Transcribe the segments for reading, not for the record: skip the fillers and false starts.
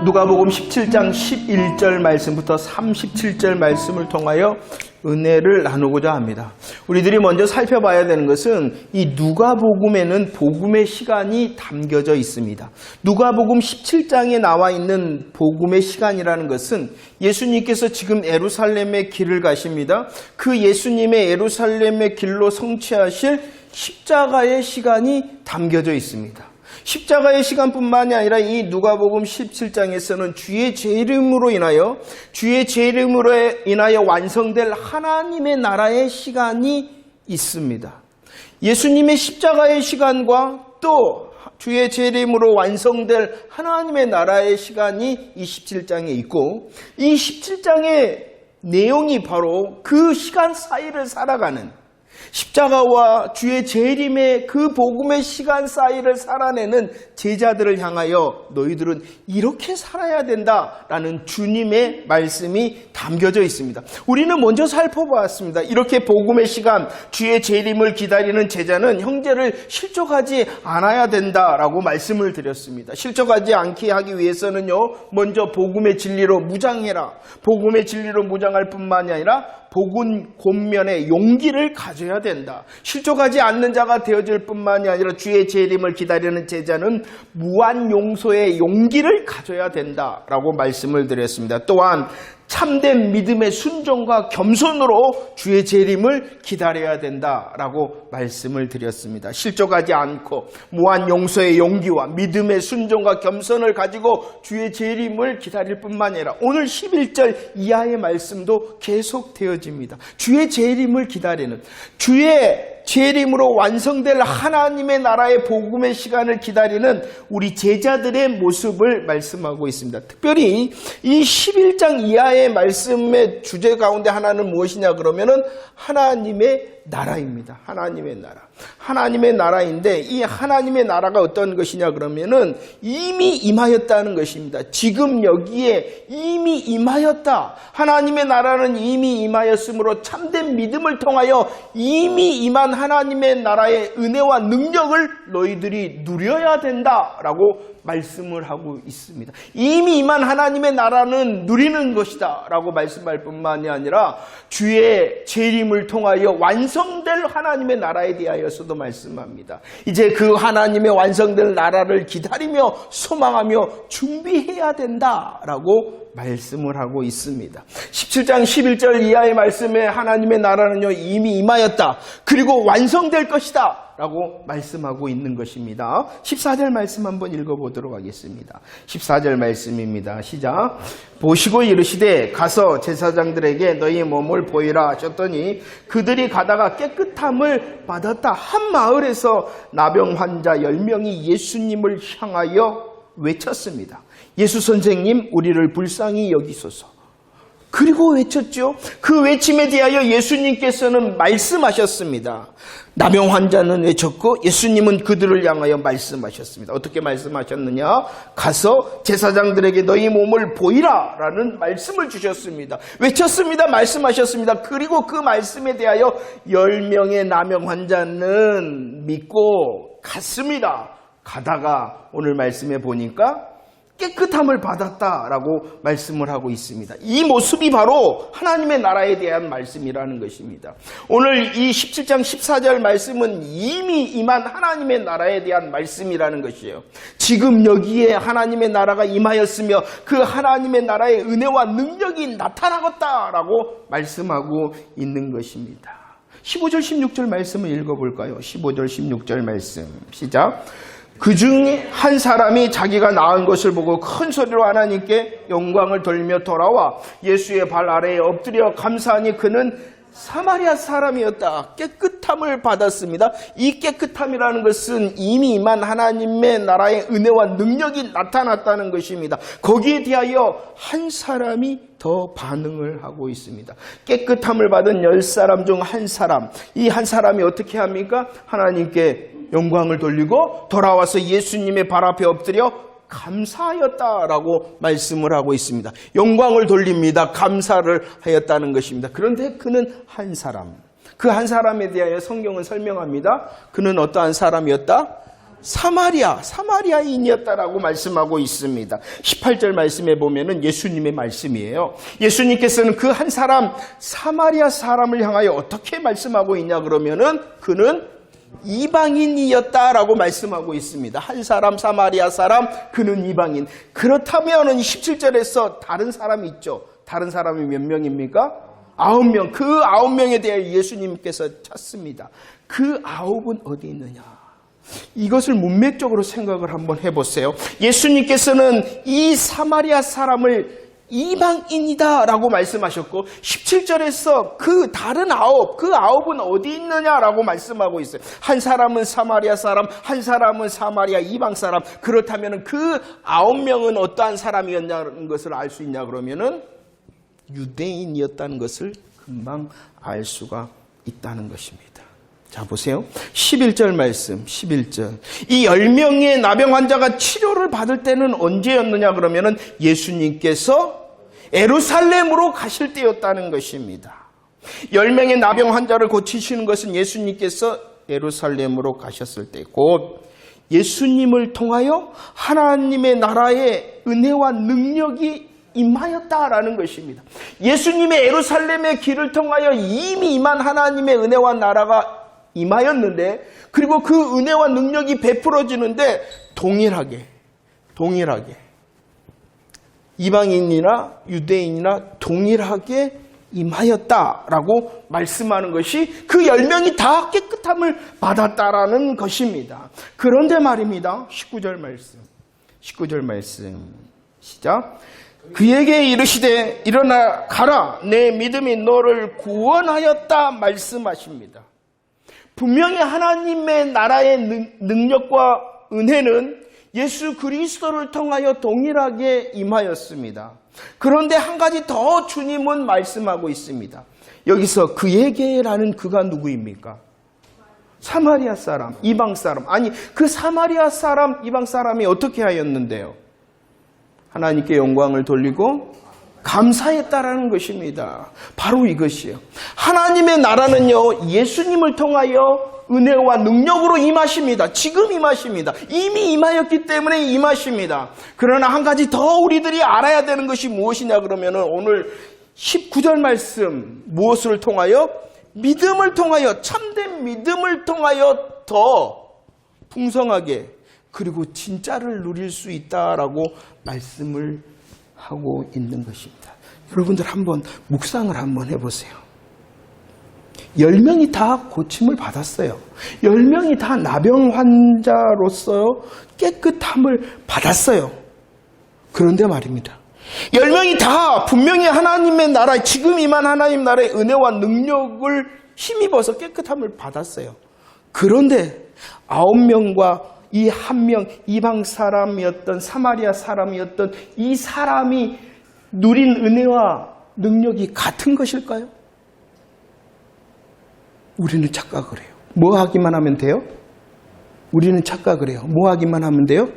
누가복음 17장 11절 말씀부터 37절 말씀을 통하여 은혜를 나누고자 합니다. 우리들이 먼저 살펴봐야 되는 것은 이 누가복음에는 복음의 시간이 담겨져 있습니다. 누가복음 17장에 나와 있는 복음의 시간이라는 것은 예수님께서 지금 예루살렘의 길을 가십니다. 그 예수님의 예루살렘의 길로 성취하실 십자가의 시간이 담겨져 있습니다. 십자가의 시간뿐만이 아니라 이 누가복음 17장에서는 주의 재림으로 인하여 완성될 하나님의 나라의 시간이 있습니다. 예수님의 십자가의 시간과 또 주의 재림으로 완성될 하나님의 나라의 시간이 이 17장에 있고, 이 17장의 내용이 바로 그 시간 사이를 살아가는, 십자가와 주의 재림의 그 복음의 시간 사이를 살아내는 제자들을 향하여 너희들은 이렇게 살아야 된다라는 주님의 말씀이 담겨져 있습니다. 우리는 먼저 살펴보았습니다. 이렇게 복음의 시간, 주의 재림을 기다리는 제자는 형제를 실족하지 않아야 된다라고 말씀을 드렸습니다. 실족하지 않게 하기 위해서는요, 먼저 복음의 진리로 무장해라. 복음의 진리로 무장할 뿐만이 아니라 복음 권면의 용기를 가져야 된다. 실족하지 않는 자가 되어질 뿐만이 아니라 주의 재림을 기다리는 제자는 무한 용서의 용기를 가져야 된다라고 말씀을 드렸습니다. 또한 참된 믿음의 순종과 겸손으로 주의 재림을 기다려야 된다라고 말씀을 드렸습니다. 실족하지 않고 무한 용서의 용기와 믿음의 순종과 겸손을 가지고 주의 재림을 기다릴 뿐만 아니라 오늘 11절 이하의 말씀도 계속되어집니다. 주의 재림을 기다리는, 주의 재림으로 완성될 하나님의 나라의 복음의 시간을 기다리는 우리 제자들의 모습을 말씀하고 있습니다. 특별히 이 11장 이하의 말씀의 주제 가운데 하나는 무엇이냐 그러면은 하나님의 나라입니다. 하나님의 나라. 하나님의 나라인데 이 하나님의 나라가 어떤 것이냐 그러면은 이미 임하였다는 것입니다. 지금 여기에 이미 임하였다. 하나님의 나라는 이미 임하였으므로 참된 믿음을 통하여 이미 임한 하나님의 나라의 은혜와 능력을 너희들이 누려야 된다라고 말씀을 하고 있습니다. 이미 임한 하나님의 나라는 누리는 것이다 라고 말씀할 뿐만이 아니라 주의 재림을 통하여 완성될 하나님의 나라에 대하여서도 말씀합니다. 이제 그 하나님의 완성될 나라를 기다리며 소망하며 준비해야 된다라고 말씀을 하고 있습니다. 17장 11절 이하의 말씀에 하나님의 나라는요 이미 임하였다. 그리고 완성될 것이다 라고 말씀하고 있는 것입니다. 14절 말씀 한번 읽어보도록 하겠습니다. 14절 말씀입니다. 시작. 보시고 이르시되 가서 제사장들에게 너희 몸을 보이라 하셨더니 그들이 가다가 깨끗함을 받았다. 한 마을에서 나병 환자 10명이 예수님을 향하여 외쳤습니다. 예수 선생님, 우리를 불쌍히 여기소서. 그리고 외쳤죠. 그 외침에 대하여 예수님께서는 말씀하셨습니다. 나병 환자는 외쳤고 예수님은 그들을 향하여 말씀하셨습니다. 어떻게 말씀하셨느냐? 가서 제사장들에게 너희 몸을 보이라 라는 말씀을 주셨습니다. 외쳤습니다. 말씀하셨습니다. 그리고 그 말씀에 대하여 10명의 나병 환자는 믿고 갔습니다. 가다가 오늘 말씀에 보니까 깨끗함을 받았다라고 말씀을 하고 있습니다. 이 모습이 바로 하나님의 나라에 대한 말씀이라는 것입니다. 오늘 이 17장 14절 말씀은 이미 임한 하나님의 나라에 대한 말씀이라는 것이에요. 지금 여기에 하나님의 나라가 임하였으며 그 하나님의 나라의 은혜와 능력이 나타나겠다라고 말씀하고 있는 것입니다. 15절 16절 말씀을 읽어볼까요? 15절 16절 말씀 시작. 그 중에 한 사람이 자기가 나은 것을 보고 큰 소리로 하나님께 영광을 돌리며 돌아와 예수의 발 아래에 엎드려 감사하니 그는 사마리아 사람이었다. 깨끗함을 받았습니다. 이 깨끗함이라는 것은 이미 임한 하나님의 나라의 은혜와 능력이 나타났다는 것입니다. 거기에 대하여 한 사람이 더 반응을 하고 있습니다. 깨끗함을 받은 10사람 중 한 사람, 이 한 사람이 어떻게 합니까? 하나님께 영광을 돌리고 돌아와서 예수님의 발 앞에 엎드려 감사하였다라고 말씀을 하고 있습니다. 영광을 돌립니다. 감사를 하였다는 것입니다. 그런데 그는 한 사람, 그 한 사람에 대하여 성경은 설명합니다. 그는 어떠한 사람이었다? 사마리아인이었다라고 말씀하고 있습니다. 18절 말씀에 보면은 예수님의 말씀이에요. 예수님께서는 그 한 사람, 사마리아 사람을 향하여 어떻게 말씀하고 있냐 그러면은 그는 이방인이었다라고 말씀하고 있습니다. 한 사람, 사마리아 사람, 그는 이방인. 그렇다면은 17절에서 다른 사람이 있죠. 다른 사람이 몇 명입니까? 9명. 그 9명에 대해 예수님께서 찾습니다. 그 9은 어디 있느냐? 이것을 문맥적으로 생각을 한번 해보세요. 예수님께서는 이 사마리아 사람을 이방인이다라고 말씀하셨고 17절에서 그 다른 9, 그 9은 어디 있느냐라고 말씀하고 있어요. 한 사람은 사마리아 사람, 한 사람은 사마리아 이방 사람. 그렇다면 그 9명은 어떠한 사람이었냐는 것을 알 수 있냐 그러면은 유대인이었다는 것을 금방 알 수가 있다는 것입니다. 자, 보세요. 11절 말씀, 11절. 이 10명의 나병 환자가 치료를 받을 때는 언제였느냐 그러면은 예수님께서 예루살렘으로 가실 때였다는 것입니다. 10명의 나병 환자를 고치시는 것은 예수님께서 예루살렘으로 가셨을 때 곧 예수님을 통하여 하나님의 나라의 은혜와 능력이 임하였다라는 것입니다. 예수님의 예루살렘의 길을 통하여 이미 임한 하나님의 은혜와 나라가 임하였는데 그리고 그 은혜와 능력이 베풀어지는데 동일하게 이방인이나 유대인이나 동일하게 임하였다라고 말씀하는 것이 그 10명이 다 깨끗함을 받았다라는 것입니다. 그런데 말입니다. 19절 말씀 시작. 그에게 이르시되 일어나 가라 내 믿음이 너를 구원하였다 말씀하십니다. 분명히 하나님의 나라의 능력과 은혜는 예수 그리스도를 통하여 동일하게 임하였습니다. 그런데 한 가지 더 주님은 말씀하고 있습니다. 여기서 그에게라는 그가 누구입니까? 사마리아 사람, 이방 사람. 아니, 그 사마리아 사람, 이방 사람이 어떻게 하였는데요? 하나님께 영광을 돌리고 감사했다라는 것입니다. 바로 이것이에요. 하나님의 나라는요, 예수님을 통하여 은혜와 능력으로 임하십니다. 지금 임하십니다. 이미 임하였기 때문에 임하십니다. 그러나 한 가지 더 우리들이 알아야 되는 것이 무엇이냐 그러면은 오늘 19절 말씀 무엇을 통하여? 믿음을 통하여, 참된 믿음을 통하여 더 풍성하게 그리고 진짜를 누릴 수 있다라고 말씀을 하고 있는 것입니다. 여러분들 한번 묵상을 한번 해보세요. 10명이 다 고침을 받았어요. 10명이 다 나병 환자로서 깨끗함을 받았어요. 그런데 말입니다. 10명이 다 분명히 하나님의 나라, 지금 임한 하나님 나라의 은혜와 능력을 힘입어서 깨끗함을 받았어요. 그런데 9명과 이 한 명 이방 사람이었던 사마리아 사람이었던 이 사람이 누린 은혜와 능력이 같은 것일까요? 우리는 착각을 해요. 뭐 하기만 하면 돼요? 우리는 착각을 해요. 뭐 하기만 하면 돼요?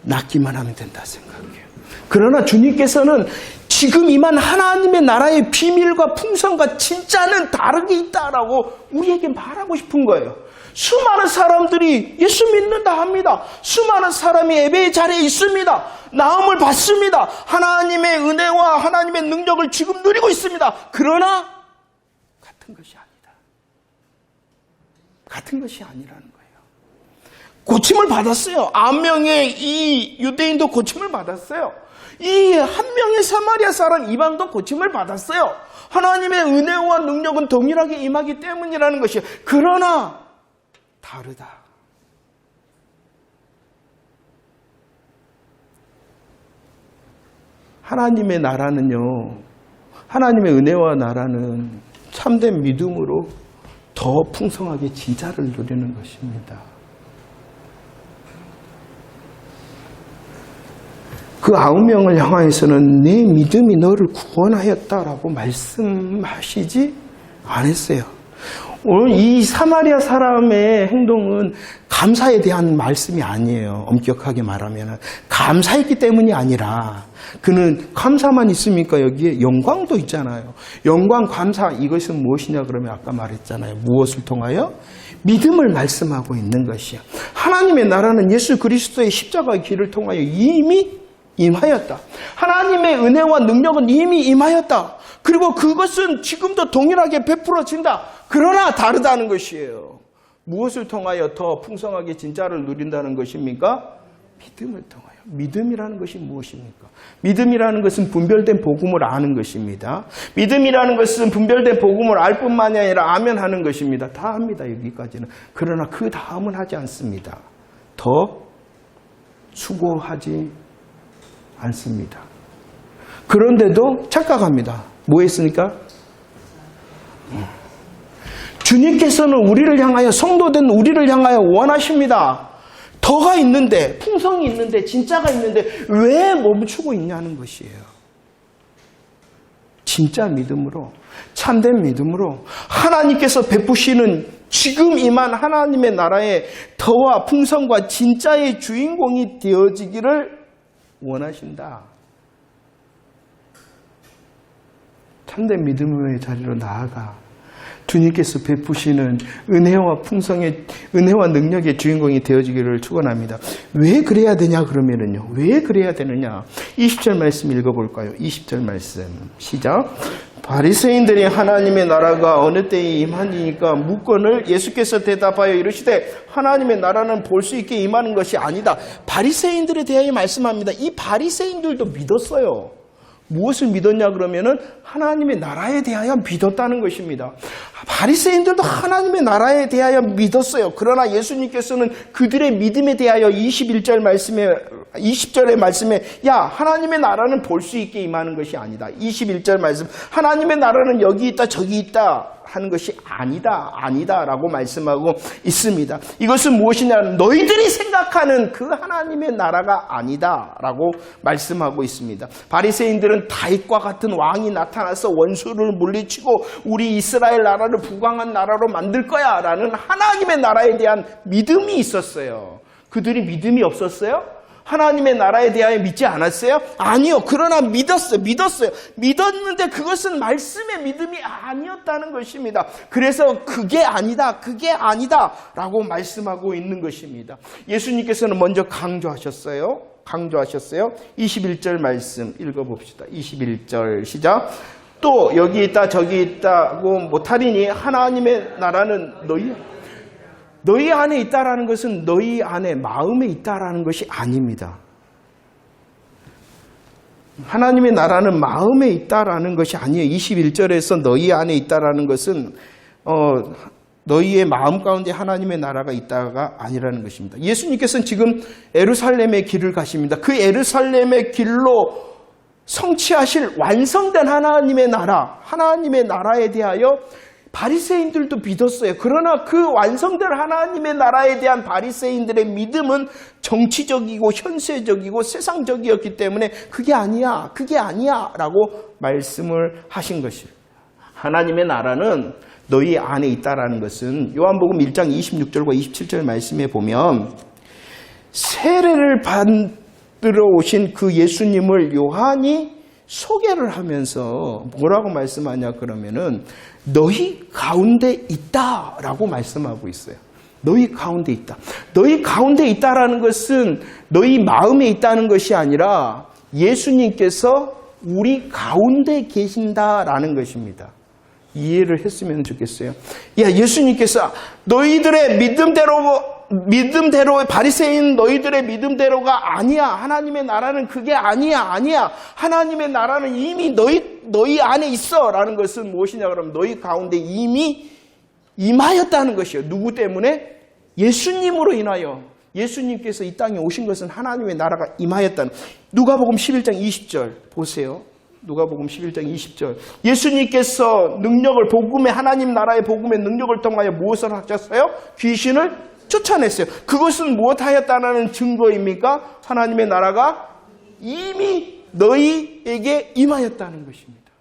낫기만 하면 된다 생각해요. 그러나 주님께서는 지금 임한 하나님의 나라의 비밀과 풍성과 진짜는 다르게 있다라고 우리에게 말하고 싶은 거예요. 수많은 사람들이 예수 믿는다 합니다. 수많은 사람이 예배의 자리에 있습니다. 나음을 받습니다. 하나님의 은혜와 하나님의 능력을 지금 누리고 있습니다. 그러나 같은 것이 아니다. 같은 것이 아니라는 거예요. 고침을 받았어요. 9명의 이 유대인도 고침을 받았어요. 이 한 명의 사마리아 사람 이방도 고침을 받았어요. 하나님의 은혜와 능력은 동일하게 임하기 때문이라는 것이에요. 그러나 다르다. 하나님의 나라는요, 하나님의 은혜와 나라는 참된 믿음으로 더 풍성하게 진짜를 누리는 것입니다. 그 9명을 향하여서는 내 믿음이 너를 구원하였다라고 말씀하시지 않았어요. 오늘 이 사마리아 사람의 행동은 감사에 대한 말씀이 아니에요. 엄격하게 말하면 감사했기 때문이 아니라 그는 감사만 있습니까? 여기에 영광도 있잖아요. 영광, 감사, 이것은 무엇이냐 그러면 아까 말했잖아요. 무엇을 통하여? 믿음을 말씀하고 있는 것이요. 하나님의 나라는 예수 그리스도의 십자가의 길을 통하여 이미 임하였다. 하나님의 은혜와 능력은 이미 임하였다. 그리고 그것은 지금도 동일하게 베풀어진다. 그러나 다르다는 것이에요. 무엇을 통하여 더 풍성하게 진짜를 누린다는 것입니까? 믿음을 통하여. 믿음이라는 것이 무엇입니까? 믿음이라는 것은 분별된 복음을 아는 것입니다. 믿음이라는 것은 분별된 복음을 알 뿐만이 아니라 아멘 하는 것입니다. 다 합니다. 여기까지는. 그러나 그 다음은 하지 않습니다. 더 수고하지 않습니다. 그런데도 착각합니다. 뭐 했습니까? 주님께서는 우리를 향하여, 성도된 우리를 향하여 원하십니다. 더가 있는데, 풍성이 있는데, 진짜가 있는데 왜 멈추고 있냐는 것이에요. 진짜 믿음으로, 참된 믿음으로 하나님께서 베푸시는 지금 임한 하나님의 나라의 더와 풍성과 진짜의 주인공이 되어지기를 원하신다. 참된 믿음의 자리로 나아가 주님께서 베푸시는 은혜와 풍성의, 은혜와 능력의 주인공이 되어지기를 축원합니다. 왜 그래야 되냐 그러면은요. 왜 그래야 되느냐. 20절 말씀 읽어볼까요? 20절 말씀 시작. 바리새인들이 하나님의 나라가 어느 때에 임하니까 묻건을 예수께서 대답하여 이르시되 하나님의 나라는 볼 수 있게 임하는 것이 아니다. 바리새인들에 대하여 말씀합니다. 이 바리새인들도 믿었어요. 무엇을 믿었냐 그러면은 하나님의 나라에 대하여 믿었다는 것입니다. 바리새인들도 하나님의 나라에 대하여 믿었어요. 그러나 예수님께서는 그들의 믿음에 대하여 20절의 말씀에 야, 하나님의 나라는 볼 수 있게 임하는 것이 아니다. 21절 말씀. 하나님의 나라는 여기 있다 저기 있다 하는 것이 아니다 라고 말씀하고 있습니다. 이것은 무엇이냐, 너희들이 생각하는 그 하나님의 나라가 아니다 라고 말씀하고 있습니다. 바리새인들은 다윗과 같은 왕이 나타나서 원수를 물리치고 우리 이스라엘 나라를 부강한 나라로 만들 거야 라는 하나님의 나라에 대한 믿음이 있었어요. 그들이 믿음이 없었어요? 하나님의 나라에 대하여 믿지 않았어요? 아니요. 그러나 믿었어요. 믿었는데 그것은 말씀의 믿음이 아니었다는 것입니다. 그래서 그게 아니다 라고 말씀하고 있는 것입니다. 예수님께서는 먼저 강조하셨어요. 21절 말씀 읽어봅시다. 21절 시작. 또 여기 있다 저기 있다고 못하리니 하나님의 나라는 너희 안에 있다라는 것은 너희 안에 마음에 있다라는 것이 아닙니다. 하나님의 나라는 마음에 있다라는 것이 아니에요. 21절에서 너희 안에 있다라는 것은 너희의 마음 가운데 하나님의 나라가 있다가 아니라는 것입니다. 예수님께서는 지금 예루살렘의 길을 가십니다. 그 예루살렘의 길로 성취하실 완성된 하나님의 나라, 하나님의 나라에 대하여 바리새인들도 믿었어요. 그러나 그 완성된 하나님의 나라에 대한 바리새인들의 믿음은 정치적이고 현세적이고 세상적이었기 때문에 그게 아니야 라고 말씀을 하신 것이에요. 하나님의 나라는 너희 안에 있다라는 것은 요한복음 1장 26절과 27절 말씀에 보면 세례를 받으러 오신 그 예수님을 요한이 소개를 하면서 뭐라고 말씀하냐 그러면은 너희 가운데 있다라고 말씀하고 있어요. 너희 가운데 있다. 너희 가운데 있다라는 것은 너희 마음에 있다는 것이 아니라 예수님께서 우리 가운데 계신다라는 것입니다. 이해를 했으면 좋겠어요. 야, 예수님께서 너희들의 믿음대로 바리새인 너희들의 믿음대로가 아니야. 하나님의 나라는 그게 아니야. 하나님의 나라는 이미 너희 안에 있어 라는 것은 무엇이냐 그러면 너희 가운데 이미 임하였다는 것이에요. 누구 때문에? 예수님으로 인하여. 예수님께서 이 땅에 오신 것은 하나님의 나라가 임하였다는. 누가복음 11장 20절 보세요. 누가복음 11장 20절. 예수님께서 능력을 복음의 하나님 나라의 복음의 능력을 통하여 무엇을 하셨어요? 귀신을 쫓아냈어요. 그것은 무엇하였다는 증거입니까? 하나님의 나라가 이미 너희에게 임하였다는 것입니다.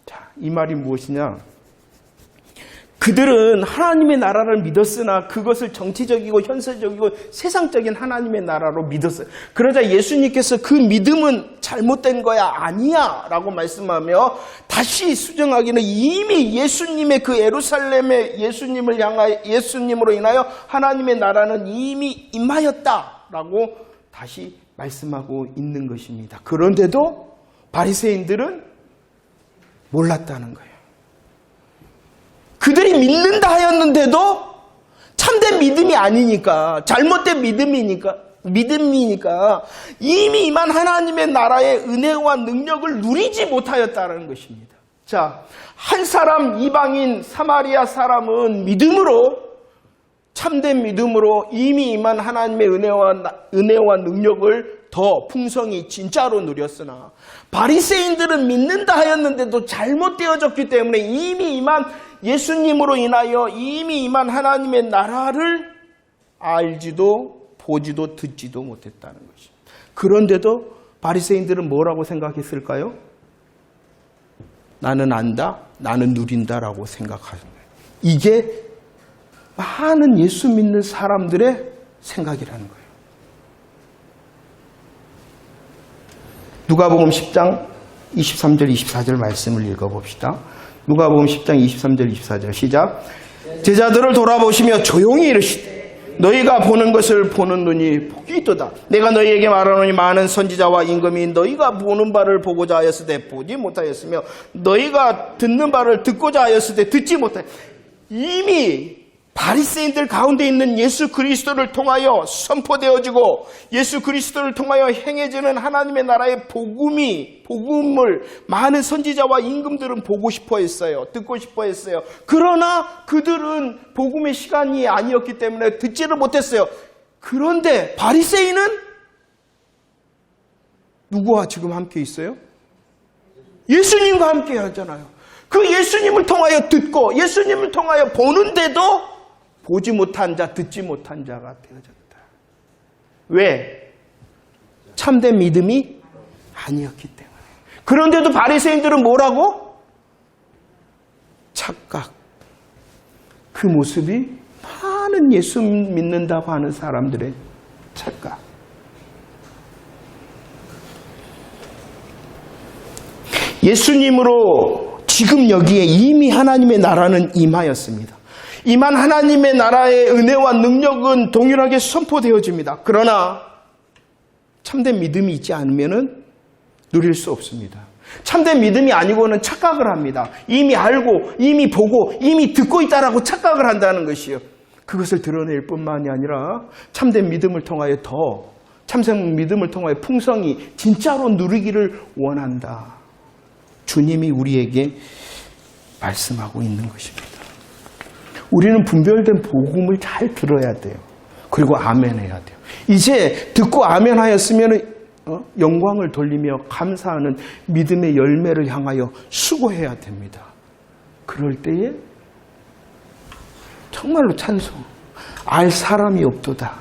자, 이 말이 무엇이냐? 그들은 하나님의 나라를 믿었으나 그것을 정치적이고 현세적이고 세상적인 하나님의 나라로 믿었어요. 그러자 예수님께서 그 믿음은 잘못된 거야, 아니야 라고 말씀하며 다시 수정하기는 이미 예수님의 그 예루살렘의 예수님으로 인하여 하나님의 나라는 이미 임하였다라고 다시 말씀하고 있는 것입니다. 그런데도 바리새인들은 몰랐다는 거예요. 그들이 믿는다 하였는데도 참된 믿음이 아니니까, 잘못된 믿음이니까 이미 임한 하나님의 나라의 은혜와 능력을 누리지 못하였다는 것입니다. 자, 한 사람 이방인 사마리아 사람은 믿음으로, 참된 믿음으로 이미 임한 하나님의 은혜와 능력을 더 풍성히 진짜로 누렸으나 바리새인들은 믿는다 하였는데도 잘못되어졌기 때문에 이미 임한 예수님으로 인하여 이미 임한 하나님의 나라를 알지도 보지도 듣지도 못했다는 것입니다. 그런데도 바리새인들은 뭐라고 생각했을까요? 나는 안다, 나는 누린다라고 생각하는 거예요. 이게 많은 예수 믿는 사람들의 생각이라는 거예요. 누가복음 10장 23절 24절 말씀을 읽어봅시다. 누가복음 10장 23절 24절 시작. 제자들을 돌아보시며 조용히 이르시되 너희가 보는 것을 보는 눈이 복이 있도다. 내가 너희에게 말하노니 많은 선지자와 임금이 너희가 보는 바를 보고자 하였으되 보지 못하였으며 너희가 듣는 바를 듣고자 하였으되 듣지 못하였으며 이미 바리새인들 가운데 있는 예수 그리스도를 통하여 선포되어지고 예수 그리스도를 통하여 행해지는 하나님의 나라의 복음을 많은 선지자와 임금들은 보고 싶어 했어요. 듣고 싶어 했어요. 그러나 그들은 복음의 시간이 아니었기 때문에 듣지를 못했어요. 그런데 바리새인은 누구와 지금 함께 있어요? 예수님과 함께 하잖아요. 그 예수님을 통하여 듣고 예수님을 통하여 보는데도 보지 못한 자, 듣지 못한 자가 되어졌다. 왜? 참된 믿음이 아니었기 때문에. 그런데도 바리새인들은 뭐라고? 착각. 그 모습이 많은 예수 믿는다고 하는 사람들의 착각. 예수님으로 지금 여기에 이미 하나님의 나라는 임하였습니다. 임한 하나님의 나라의 은혜와 능력은 동일하게 선포되어집니다. 그러나 참된 믿음이 있지 않으면 누릴 수 없습니다. 참된 믿음이 아니고는 착각을 합니다. 이미 알고 이미 보고 이미 듣고 있다라고 착각을 한다는 것이요. 그것을 드러낼 뿐만이 아니라 참된 믿음을 통하여 참된 믿음을 통하여 풍성히 진짜로 누리기를 원한다. 주님이 우리에게 말씀하고 있는 것입니다. 우리는 분별된 복음을 잘 들어야 돼요. 그리고 아멘해야 돼요. 이제 듣고 아멘하였으면 영광을 돌리며 감사하는 믿음의 열매를 향하여 수고해야 됩니다. 그럴 때에 정말로 찬송. 알 사람이 없도다.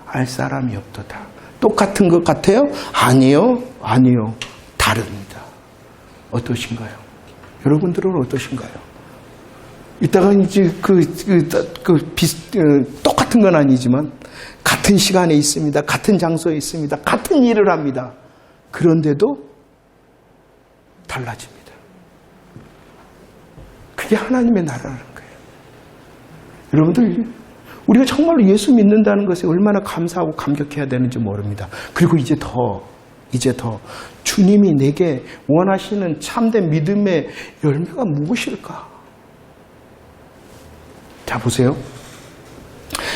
알 사람이 없도다. 똑같은 것 같아요? 아니요. 다릅니다. 어떠신가요? 여러분들은 어떠신가요? 이따가 이제 똑같은 건 아니지만 같은 시간에 있습니다. 같은 장소에 있습니다. 같은 일을 합니다. 그런데도 달라집니다. 그게 하나님의 나라라는 거예요. 여러분들, 우리가 정말로 예수 믿는다는 것에 얼마나 감사하고 감격해야 되는지 모릅니다. 그리고 이제 더 주님이 내게 원하시는 참된 믿음의 열매가 무엇일까? 자, 보세요.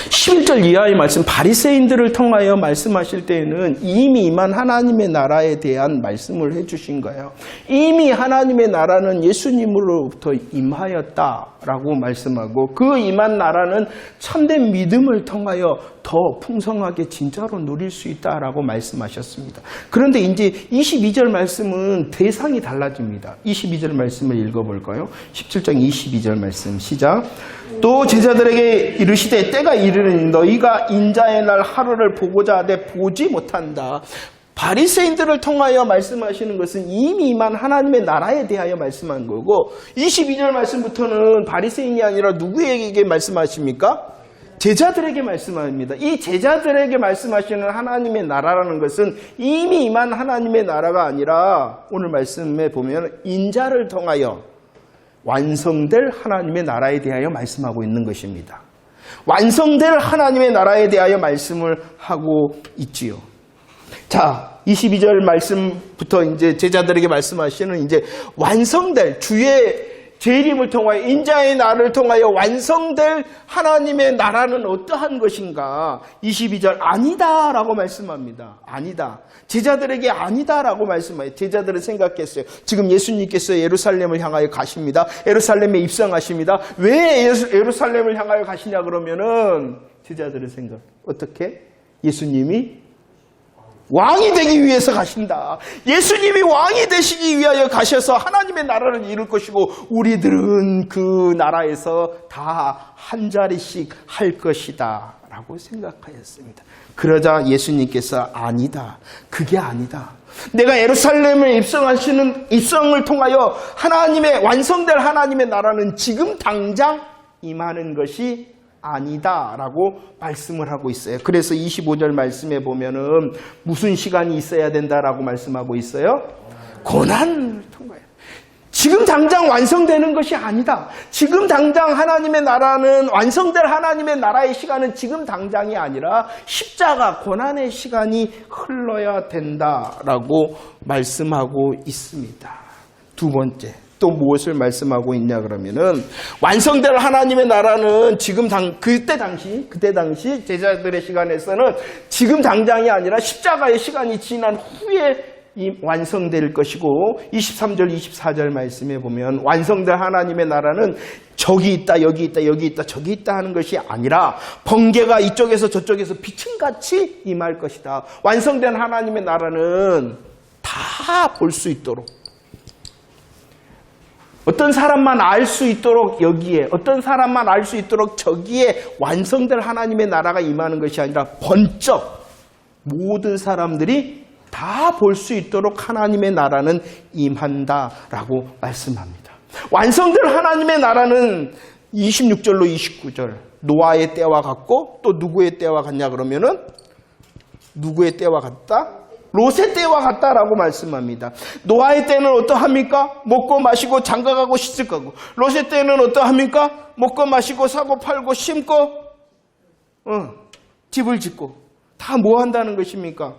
11절 이하의 말씀, 바리새인들을 통하여 말씀하실 때에는 이미 임한 하나님의 나라에 대한 말씀을 해주신 거예요. 이미 하나님의 나라는 예수님으로부터 임하였다라고 말씀하고 그 임한 나라는 참된 믿음을 통하여 더 풍성하게 진짜로 누릴 수 있다라고 말씀하셨습니다. 그런데 이제 22절 말씀은 대상이 달라집니다. 22절 말씀을 읽어볼까요? 17장 22절 말씀 시작. 또 제자들에게 이르시되 때가 이르니 너희가 인자의 날 하루를 보고자 하되 보지 못한다. 바리새인들을 통하여 말씀하시는 것은 이미 임한 하나님의 나라에 대하여 말씀한 거고 22절 말씀부터는 바리새인이 아니라 누구에게 말씀하십니까? 제자들에게 말씀합니다. 이 제자들에게 말씀하시는 하나님의 나라라는 것은 이미 임한 하나님의 나라가 아니라 오늘 말씀에 보면 인자를 통하여 완성될 하나님의 나라에 대하여 말씀하고 있는 것입니다. 완성될 하나님의 나라에 대하여 말씀을 하고 있지요. 자, 22절 말씀부터 이제 제자들에게 말씀하시는 이제 완성될 주의 재림을 통하여 인자의 나라를 통하여 완성될 하나님의 나라는 어떠한 것인가? 22절 아니다라고 말씀합니다. 아니다. 제자들에게 아니다라고 말씀해요. 제자들은 생각했어요. 지금 예수님께서 예루살렘을 향하여 가십니다. 예루살렘에 입성하십니다. 왜 예루살렘을 향하여 가시냐 그러면은 제자들은 생각. 어떻게? 예수님이 왕이 되기 위해서 가신다. 예수님이 왕이 되시기 위하여 가셔서 하나님의 나라를 이룰 것이고 우리들은 그 나라에서 다 한 자리씩 할 것이다 라고 생각하였습니다. 그러자 예수님께서 아니다. 그게 아니다. 내가 예루살렘에 입성을 통하여 하나님의 완성될 하나님의 나라는 지금 당장 임하는 것이 아니다라고 말씀을 하고 있어요. 그래서 25절 말씀에 보면은 무슨 시간이 있어야 된다라고 말씀하고 있어요? 고난을 통과해요. 지금 당장 완성되는 것이 아니다. 지금 당장 하나님의 나라는 완성될 하나님의 나라의 시간은 지금 당장이 아니라 십자가 고난의 시간이 흘러야 된다라고 말씀하고 있습니다. 두 번째. 또 무엇을 말씀하고 있냐 그러면은 완성될 하나님의 나라는 지금 그때 당시 제자들의 시간에서는 지금 당장이 아니라 십자가의 시간이 지난 후에 완성될 것이고 23절 24절 말씀에 보면 완성될 하나님의 나라는 저기 있다 여기 있다 여기 있다 저기 있다 하는 것이 아니라 번개가 이쪽에서 저쪽에서 비층같이 임할 것이다. 완성된 하나님의 나라는 다 볼 수 있도록 어떤 사람만 알 수 있도록 여기에 어떤 사람만 알 수 있도록 저기에 완성될 하나님의 나라가 임하는 것이 아니라 번쩍 모든 사람들이 다 볼 수 있도록 하나님의 나라는 임한다라고 말씀합니다. 완성될 하나님의 나라는 26절로 29절 노아의 때와 같고 또 누구의 때와 같냐 그러면은 누구의 때와 같다? 롯의 때와 같다라고 말씀합니다. 노아의 때는 어떠합니까? 먹고 마시고 장가가고 시집가고. 롯의 때는 어떠합니까? 먹고 마시고 사고 팔고 심고 집을 짓고. 다 뭐 한다는 것입니까?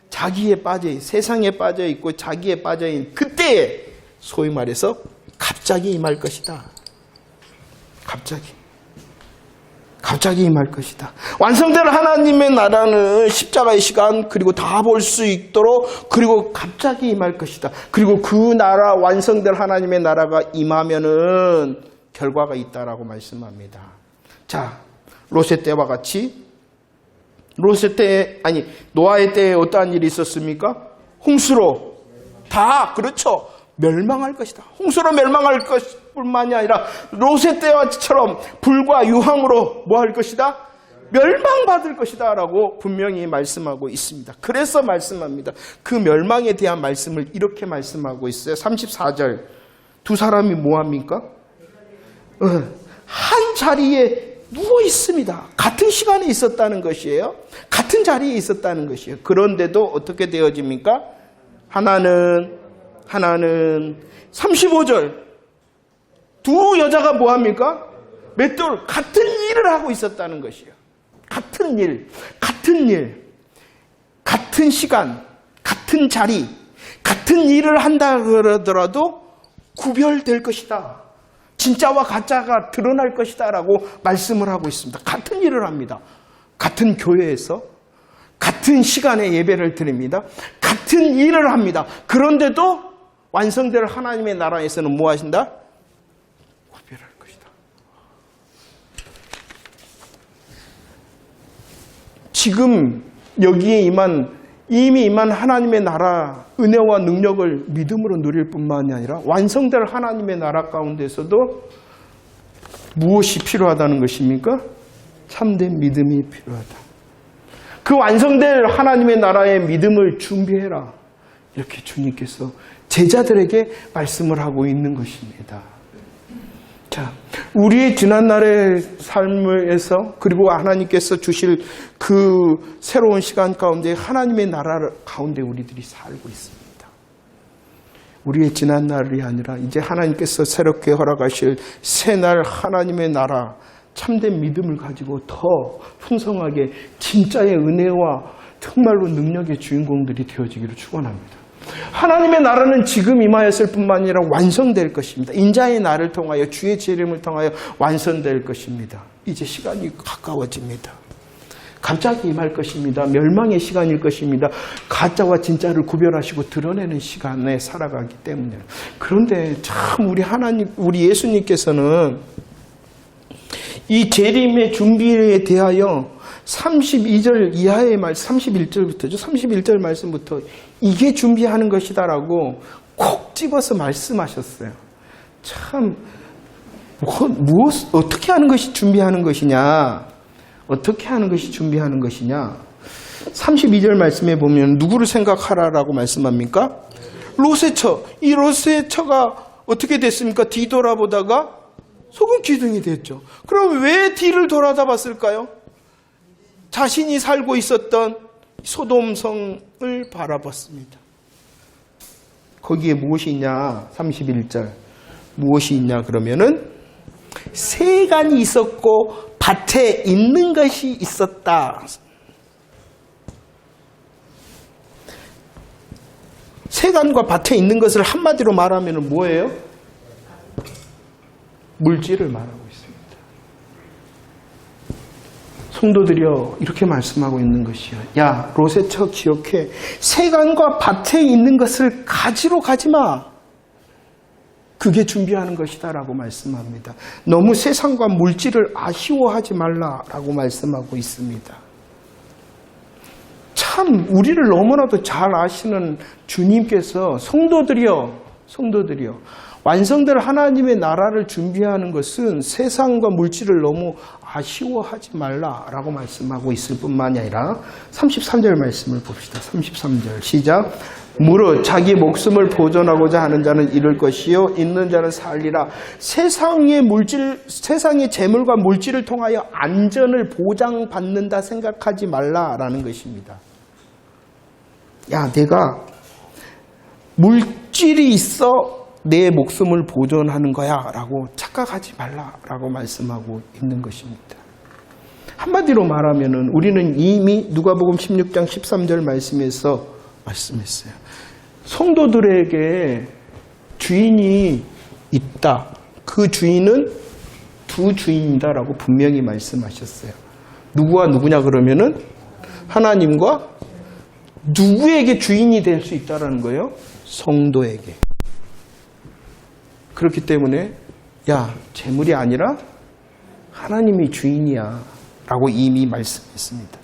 자기에 빠져있고 세상에 빠져있고 자기에 빠져있는 그때에 소위 말해서 갑자기 임할 것이다. 갑자기 임할 것이다. 완성될 하나님의 나라는 십자가의 시간 그리고 다 볼 수 있도록 그리고 갑자기 임할 것이다. 그리고 그 나라 완성될 하나님의 나라가 임하면은 결과가 있다라고 말씀합니다. 자, 롯의 때와 같이 노아의 때에 어떠한 일이 있었습니까? 홍수로 다 그렇죠. 멸망할 것이다. 홍수로 멸망할 것뿐만이 아니라 롯의 때와처럼 불과 유황으로 뭐 할 것이다? 멸망받을 것이다 라고 분명히 말씀하고 있습니다. 그래서 말씀합니다. 그 멸망에 대한 말씀을 이렇게 말씀하고 있어요. 34절 두 사람이 뭐합니까? 한 자리에 누워 있습니다. 같은 시간에 있었다는 것이에요. 같은 자리에 있었다는 것이에요. 그런데도 어떻게 되어집니까? 하나는 35절 두 여자가 뭐합니까? 맷돌 같은 일을 하고 있었다는 것이에요. 같은 일, 같은 시간, 같은 자리, 같은 일을 한다 그러더라도 구별될 것이다. 진짜와 가짜가 드러날 것이다 라고 말씀을 하고 있습니다. 같은 일을 합니다. 같은 교회에서 같은 시간에 예배를 드립니다. 같은 일을 합니다. 그런데도 완성될 하나님의 나라에서는 뭐 하신다? 구별할 것이다. 지금 여기에 이미 임한 하나님의 나라 은혜와 능력을 믿음으로 누릴 뿐만이 아니라 완성될 하나님의 나라 가운데서도 무엇이 필요하다는 것입니까? 참된 믿음이 필요하다. 그 완성될 하나님의 나라의 믿음을 준비해라. 이렇게 주님께서 제자들에게 말씀을 하고 있는 것입니다. 자, 우리의 지난날의 삶에서 그리고 하나님께서 주실 그 새로운 시간 가운데 하나님의 나라 가운데 우리들이 살고 있습니다. 우리의 지난날이 아니라 이제 하나님께서 새롭게 허락하실 새날 하나님의 나라, 참된 믿음을 가지고 더 풍성하게 진짜의 은혜와 정말로 능력의 주인공들이 되어지기를 축원합니다. 하나님의 나라는 지금 임하였을 뿐만 아니라 완성될 것입니다. 인자의 날을 통하여 주의 재림을 통하여 완성될 것입니다. 이제 시간이 가까워집니다. 갑자기 임할 것입니다. 멸망의 시간일 것입니다. 가짜와 진짜를 구별하시고 드러내는 시간에 살아가기 때문에. 그런데 참 우리 예수님께서는 이 재림의 준비에 대하여 32절 이하의 말씀, 31절부터죠. 31절 말씀부터 이게 준비하는 것이다라고 콕 집어서 말씀하셨어요. 참, 어떻게 하는 것이 준비하는 것이냐? 어떻게 하는 것이 준비하는 것이냐? 32절 말씀에 보면 누구를 생각하라라고 말씀합니까? 롯의 처. 이 롯의 처가 어떻게 됐습니까? 뒤돌아보다가 소금 기둥이 됐죠. 그럼 왜 뒤를 돌아다 봤을까요? 자신이 살고 있었던 소돔성을 바라봤습니다. 거기에 무엇이 있냐? 31절. 무엇이 있냐 그러면은 세간이 있었고 밭에 있는 것이 있었다. 세간과 밭에 있는 것을 한마디로 말하면 뭐예요? 물질을 말하고 있습니다. 성도들이여 이렇게 말씀하고 있는 것이요. 야, 롯의 처 기억해. 세간과 밭에 있는 것을 가지러 가지 마. 그게 준비하는 것이다라고 말씀합니다. 너무 세상과 물질을 아쉬워하지 말라라고 말씀하고 있습니다. 참 우리를 너무나도 잘 아시는 주님께서 성도들이여 완성될 하나님의 나라를 준비하는 것은 세상과 물질을 너무 아쉬워하지 말라라고 말씀하고 있을 뿐만이 아니라 33절 말씀을 봅시다. 33절 시작. 무릇 자기 목숨을 보존하고자 하는 자는 잃을 것이요 있는 자는 살리라. 세상의 재물과 물질을 통하여 안전을 보장받는다 생각하지 말라라는 것입니다. 야, 내가 물질이 있어 내 목숨을 보존하는 거야 라고 착각하지 말라라고 말씀하고 있는 것입니다. 한마디로 말하면 우리는 이미 누가복음 16장 13절 말씀에서 말씀했어요. 성도들에게 주인이 있다. 그 주인은 두 주인이다라고 분명히 말씀하셨어요. 누구와 누구냐 그러면은 하나님과 누구에게 주인이 될 수 있다라는 거예요? 성도에게. 그렇기 때문에 야, 재물이 아니라 하나님이 주인이야 라고 이미 말씀했습니다.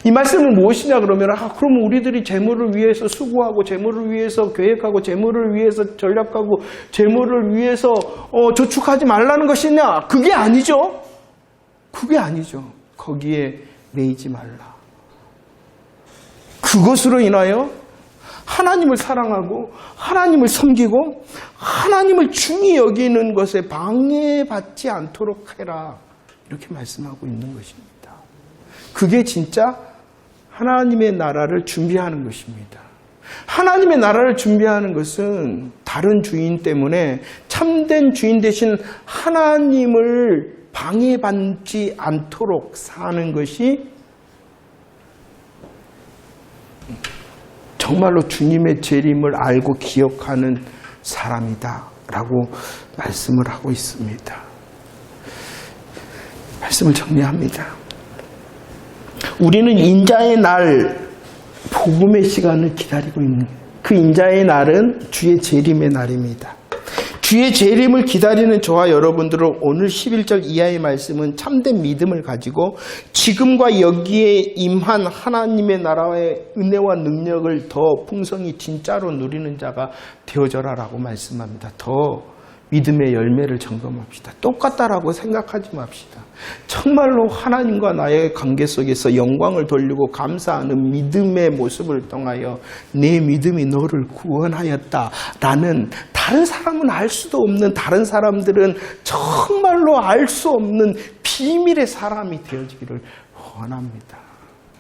이 말씀은 무엇이냐 그러면 그럼 우리들이 재물을 위해서 수고하고 재물을 위해서 계획하고 재물을 위해서 전략하고 재물을 위해서 저축하지 말라는 것이냐? 그게 아니죠. 그게 아니죠. 거기에 매이지 말라. 그것으로 인하여 하나님을 사랑하고 하나님을 섬기고 하나님을 중히 여기는 것에 방해받지 않도록 해라. 이렇게 말씀하고 있는 것입니다. 그게 진짜 하나님의 나라를 준비하는 것입니다. 하나님의 나라를 준비하는 것은 다른 주인 때문에 참된 주인 대신 하나님을 방해받지 않도록 사는 것이 정말로 주님의 재림을 알고 기억하는 사람이다 라고 말씀을 하고 있습니다. 말씀을 정리합니다. 우리는 인자의 날, 복음의 시간을 기다리고 있는 그 인자의 날은 주의 재림의 날입니다. 주의 재림을 기다리는 저와 여러분들은 오늘 11절 이하의 말씀은 참된 믿음을 가지고 지금과 여기에 임한 하나님의 나라의 은혜와 능력을 더 풍성히 진짜로 누리는 자가 되어져라 라고 말씀합니다. 더 믿음의 열매를 점검합시다. 똑같다라고 생각하지 맙시다. 정말로 하나님과 나의 관계 속에서 영광을 돌리고 감사하는 믿음의 모습을 통하여 내 믿음이 너를 구원하였다라는, 다른 사람은 알 수도 없는, 다른 사람들은 정말로 알 수 없는 비밀의 사람이 되어지기를 원합니다.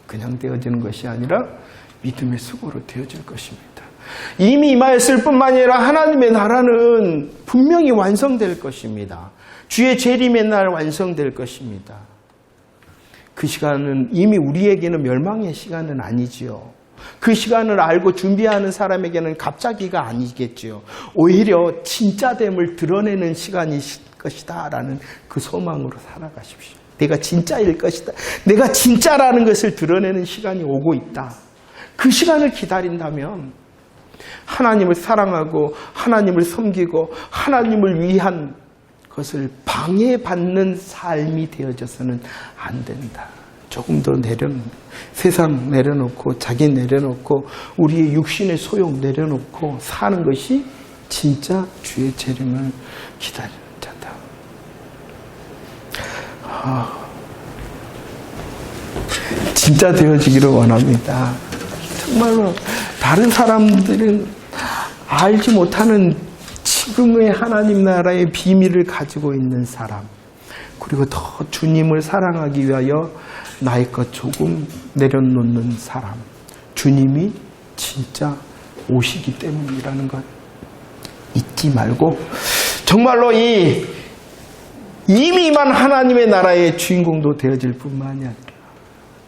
그냥 되어지는 것이 아니라 믿음의 수고로 되어질 것입니다. 이미 임하였을 뿐만 아니라 하나님의 나라는 분명히 완성될 것입니다. 주의 재림의 날 완성될 것입니다. 그 시간은 이미 우리에게는 멸망의 시간은 아니지요. 그 시간을 알고 준비하는 사람에게는 갑자기가 아니겠지요. 오히려 진짜됨을 드러내는 시간이 것이다 라는 그 소망으로 살아가십시오. 내가 진짜일 것이다. 내가 진짜라는 것을 드러내는 시간이 오고 있다. 그 시간을 기다린다면 하나님을 사랑하고 하나님을 섬기고 하나님을 위한 것을 방해받는 삶이 되어져서는 안 된다. 조금 더 세상 내려놓고 자기 내려놓고 우리의 육신의 소욕 내려놓고 사는 것이 진짜 주의 재림을 기다리는 자다. 진짜 되어지기를 원합니다. 정말로 다른 사람들은 알지 못하는 지금의 하나님 나라의 비밀을 가지고 있는 사람, 그리고 더 주님을 사랑하기 위하여 나의 것 조금 내려놓는 사람, 주님이 진짜 오시기 때문이라는 것 잊지 말고 정말로 이미 임한 하나님의 나라의 주인공도 되어질 뿐만이 아니라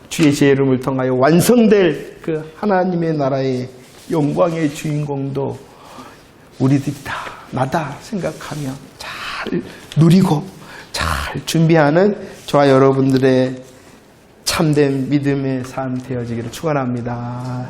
주의 제 이름을 통하여 완성될 그 하나님의 나라의 영광의 주인공도 우리들이다, 나다 생각하며 잘 누리고 잘 준비하는 저와 여러분들의 참된 믿음의 삶 되어지기를 축원합니다.